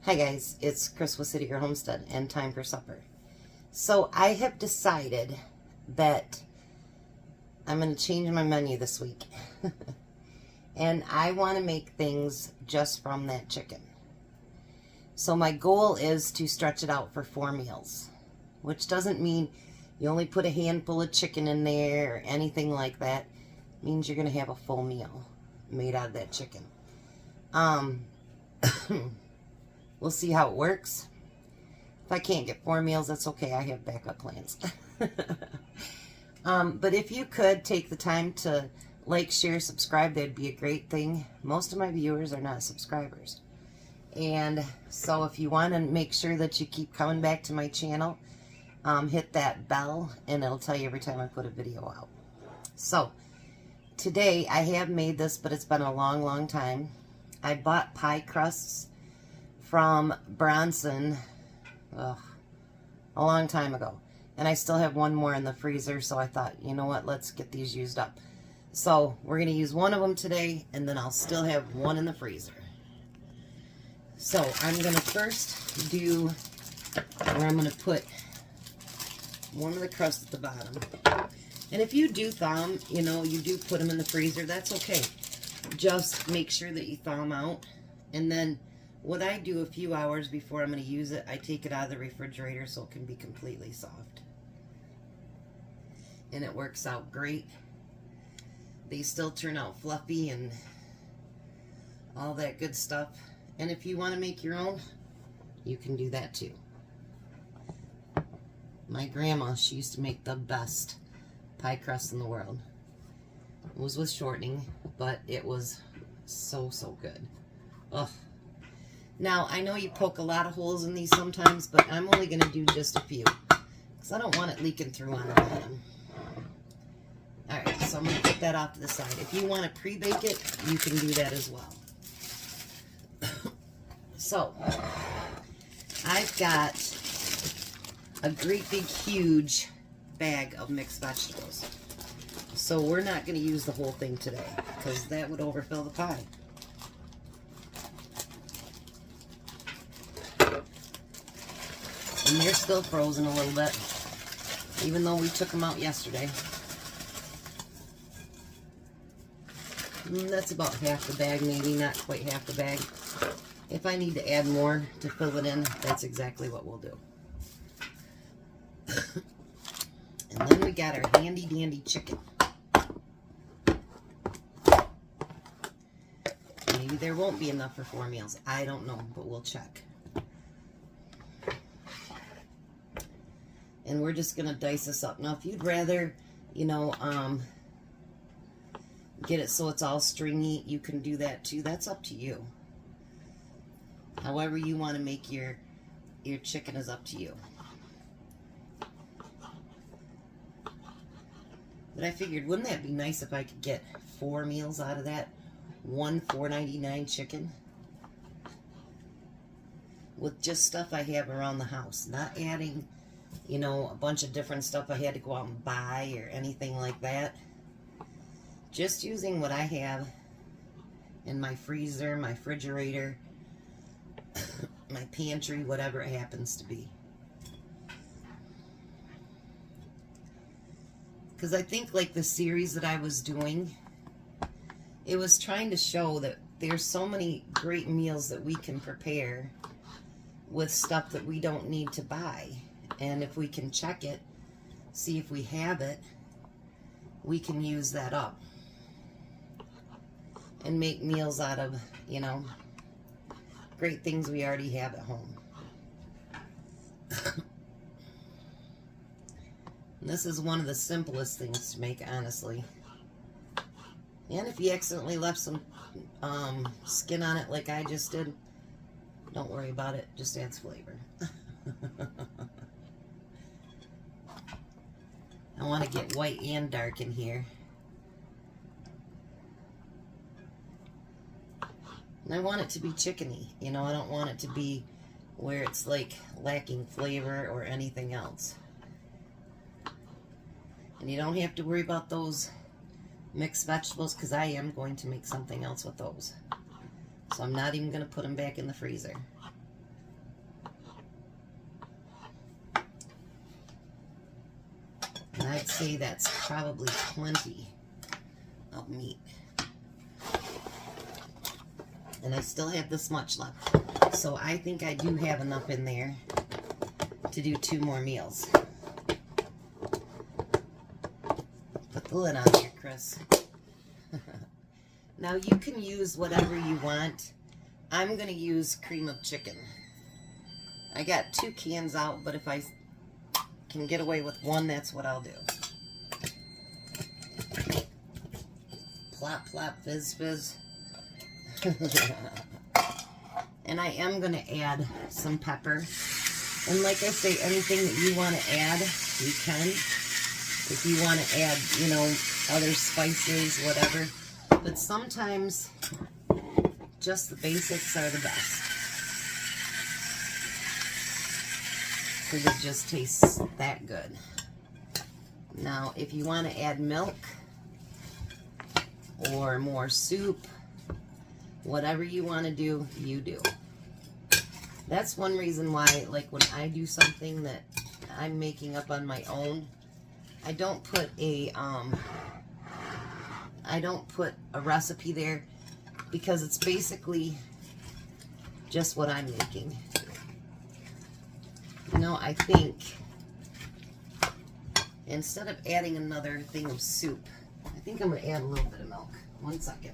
Hi guys, it's Chris with City Girl Homestead and time for supper. So I have decided that I'm going to change my menu this week. And I want to make things just from that chicken. So my goal is to stretch it out for 4 meals, which doesn't mean you only put a handful of chicken in there or anything like that. It means you're going to have a full meal made out of that chicken. We'll see how it works. If I can't get 4 meals, that's okay. I have backup plans. But if you could take the time to like, share, subscribe, that'd be a great thing. Most of my viewers are not subscribers. And so if you want to make sure that you keep coming back to my channel, hit that bell and it'll tell you every time I put a video out. So today I have made this, but it's been a long time. I bought pie crusts from Bronson a long time ago, and I still have one more in the freezer, so I thought, you know what, let's get these used up. So we're going to use one of them today, and then I'll still have one in the freezer. So I'm going to first do where I'm going to put one of the crusts at the bottom. And if you do thaw them, you know, you do put them in the freezer, that's okay. Just make sure that you thaw them out. And then what I do a few hours before I'm going to use it, I take it out of the refrigerator so it can be completely soft. And it works out great. They still turn out fluffy and all that good stuff. And if you want to make your own, you can do that too. My grandma, she used to make the best pie crust in the world. It was with shortening, but it was so good. Ugh. Now, I know you poke a lot of holes in these sometimes, but I'm only going to do just a few, because I don't want it leaking through on the bottom. Alright, so I'm going to put that off to the side. If you want to pre-bake it, you can do that as well. So, I've got a great big huge bag of mixed vegetables. So we're not going to use the whole thing today, because that would overfill the pie. And they're still frozen a little bit, even though we took them out yesterday. That's about half the bag, maybe, not quite half the bag. If I need to add more to fill it in, that's exactly what we'll do. And then we got our handy dandy chicken. Maybe there won't be enough for 4 meals. I don't know, but we'll check. And we're just going to dice this up. Now, if you'd rather, you know, get it so it's all stringy, you can do that too. That's up to you. However you want to make your chicken is up to you. But I figured, wouldn't that be nice if I could get 4 meals out of that one $4.99 chicken? With just stuff I have around the house. Not adding, you know, a bunch of different stuff I had to go out and buy or anything like that. Just using what I have in my freezer, my refrigerator, my pantry, whatever it happens to be. Because I think, like, the series that I was doing, it was trying to show that there's so many great meals that we can prepare with stuff that we don't need to buy. And if we can check it, see if we have it, we can use that up and make meals out of, you know, great things we already have at home. This is one of the simplest things to make, honestly. And if you accidentally left some skin on it like I just did, don't worry about it. Just adds flavor. I want to get white and dark in here. And I want it to be chickeny. You know, I don't want it to be where it's like lacking flavor or anything else. And you don't have to worry about those mixed vegetables, because I am going to make something else with those. So I'm not even going to put them back in the freezer. I'd say that's probably plenty of meat. And I still have this much left. So I think I do have enough in there to do 2 more meals. Put the lid on there, Chris. Now you can use whatever you want. I'm going to use cream of chicken. I got 2 cans out, but if I can get away with 1, that's what I'll do. Plop, plop, fizz, fizz. And I am going to add some pepper. And like I say, anything that you want to add, you can. If you want to add, you know, other spices, whatever. But sometimes just the basics are the best. Because it just tastes that good. Now, if you want to add milk or more soup, whatever you want to do, you do. That's one reason why, like when I do something that I'm making up on my own, I don't put a recipe there, because it's basically just what I'm making. You know, I think instead of adding another thing of soup, I think I'm going to add a little bit of milk. 1 second.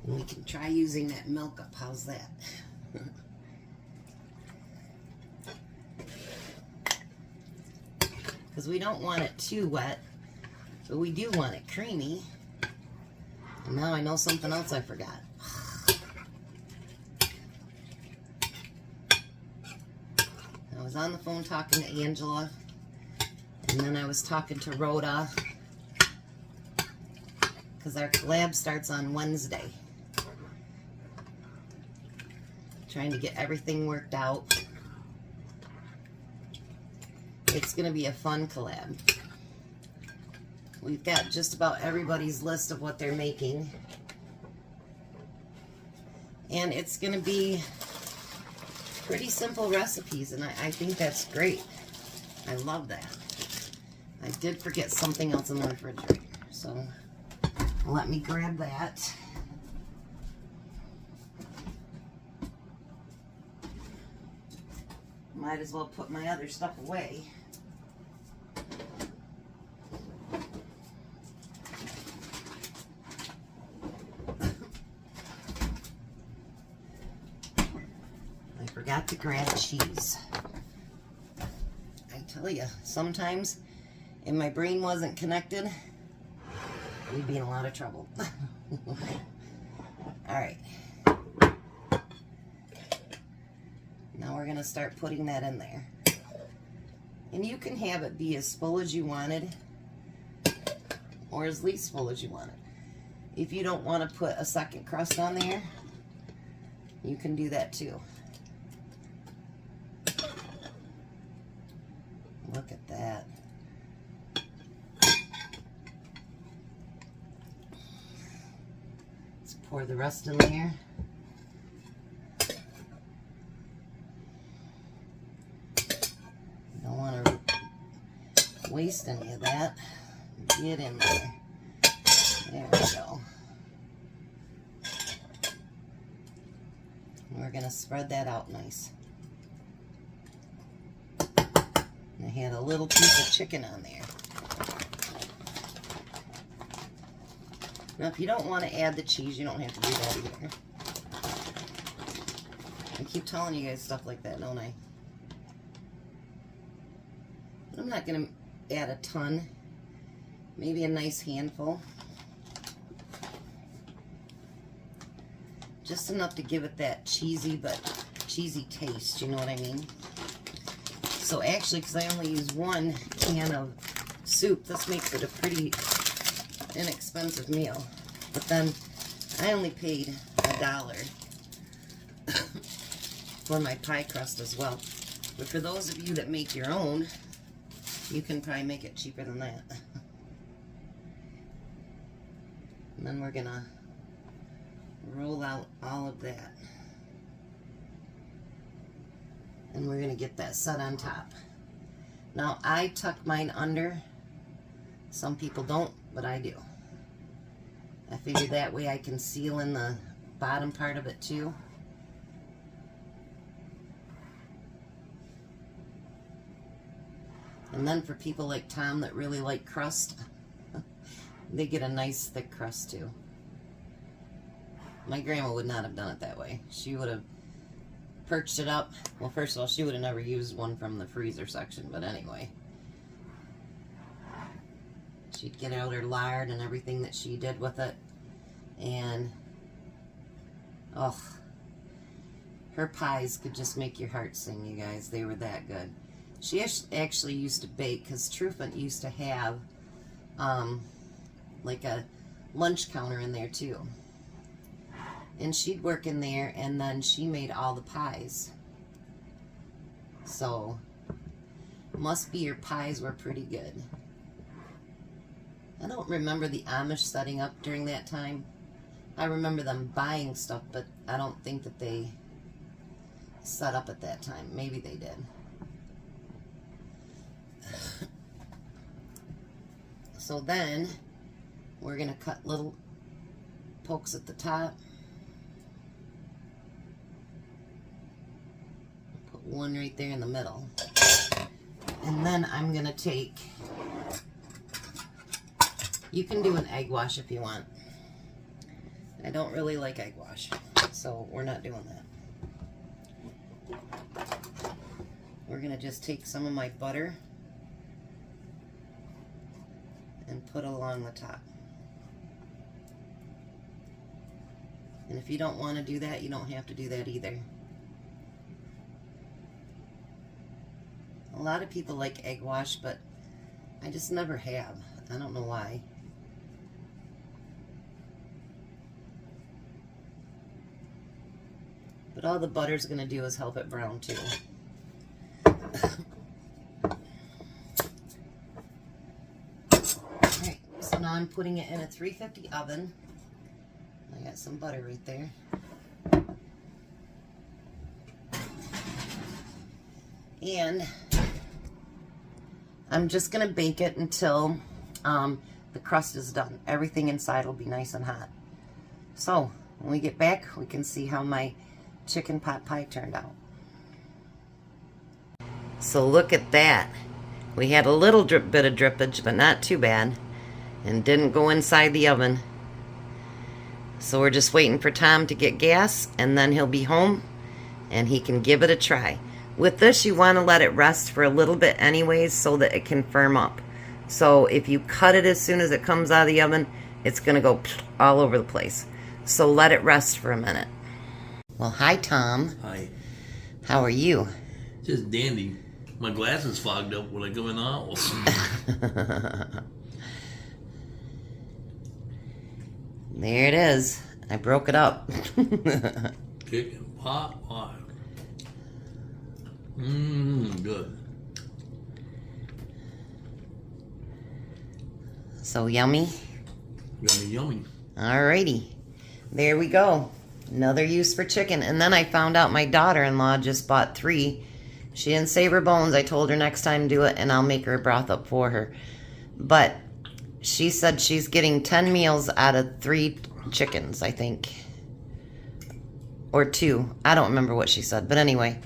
And we can try using that milk up. How's that? Because we don't want it too wet, but we do want it creamy. And now I know something else I forgot. I was on the phone talking to Angela, and then I was talking to Rhoda, because our collab starts on Wednesday. Trying to get everything worked out. It's going to be a fun collab. We've got just about everybody's list of what they're making. And it's going to be pretty simple recipes, and I think that's great. I love that. I did forget something else in the refrigerator, so let me grab that. Might as well put my other stuff away. I forgot to grab cheese. I tell you, sometimes if my brain wasn't connected, we'd be in a lot of trouble. Alright. Now we're going to start putting that in there. And you can have it be as full as you wanted, or as least full as you wanted. If you don't want to put a second crust on there, you can do that too. Look at that. Let's pour the rest in there. Don't want to waste any of that. Get in there. There we go. And we're going to spread that out nice. And I had a little piece of chicken on there. Now, if you don't want to add the cheese, you don't have to do that either. I keep telling you guys stuff like that, don't I? But I'm not going to add a ton. Maybe a nice handful. Just enough to give it that cheesy taste, you know what I mean? So actually, because I only use 1 can of soup, this makes it a pretty inexpensive meal. But then I only paid $1 for my pie crust as well. But for those of you that make your own, you can probably make it cheaper than that. And then we're gonna roll out all of that. And we're going to get that set on top. Now, I tuck mine under. Some people don't, but I do. I figured that way I can seal in the bottom part of it too. And then for people like Tom that really like crust, they get a nice thick crust too. My grandma would not have done it that way. She would have perched it up. Well, first of all, she would have never used one from the freezer section, but anyway. She'd get out her lard and everything that she did with it. And, oh, her pies could just make your heart sing, you guys. They were that good. She actually used to bake, because Truffant used to have, like a lunch counter in there too. And she'd work in there, and then she made all the pies. So, must be your pies were pretty good. I don't remember the Amish setting up during that time. I remember them buying stuff, but I don't think that they set up at that time. Maybe they did. So then, we're going to cut little pokes at the top. Put one right there in the middle. And then I'm going to take, you can do an egg wash if you want. I don't really like egg wash, so we're not doing that. We're going to just take some of my butter and put it along the top. And if you don't want to do that, you don't have to do that either. A lot of people like egg wash, but I just never have. I don't know why. But all the butter's going to do is help it brown too. Alright, so now I'm putting it in a 350 oven. I got some butter right there. And I'm just going to bake it until the crust is done. Everything inside will be nice and hot. So, when we get back, we can see how my chicken pot pie turned out. So look at that. We had a little bit of drippage, but not too bad. And didn't go inside the oven. So we're just waiting for Tom to get gas, and then he'll be home, and he can give it a try. With this, you want to let it rest for a little bit anyways, so that it can firm up. So if you cut it as soon as it comes out of the oven, it's going to go all over the place. So let it rest for a minute. Well, hi, Tom. Hi. How are you? Just dandy. My glasses fogged up when I come in the house. There it is. I broke it up. Chicken pot pie. Good. So yummy. Yummy, yummy. Alrighty. There we go. Another use for chicken. And then I found out my daughter-in-law just bought 3. She didn't save her bones. I told her next time do it, and I'll make her a broth up for her. But she said she's getting 10 meals out of 3 chickens, I think. Or 2. I don't remember what she said. But anyway.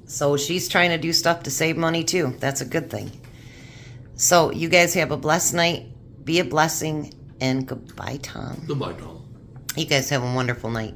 So she's trying to do stuff to save money too. That's a good thing. So you guys have a blessed night. Be a blessing. And goodbye, Tom. Goodbye, Tom. You guys have a wonderful night.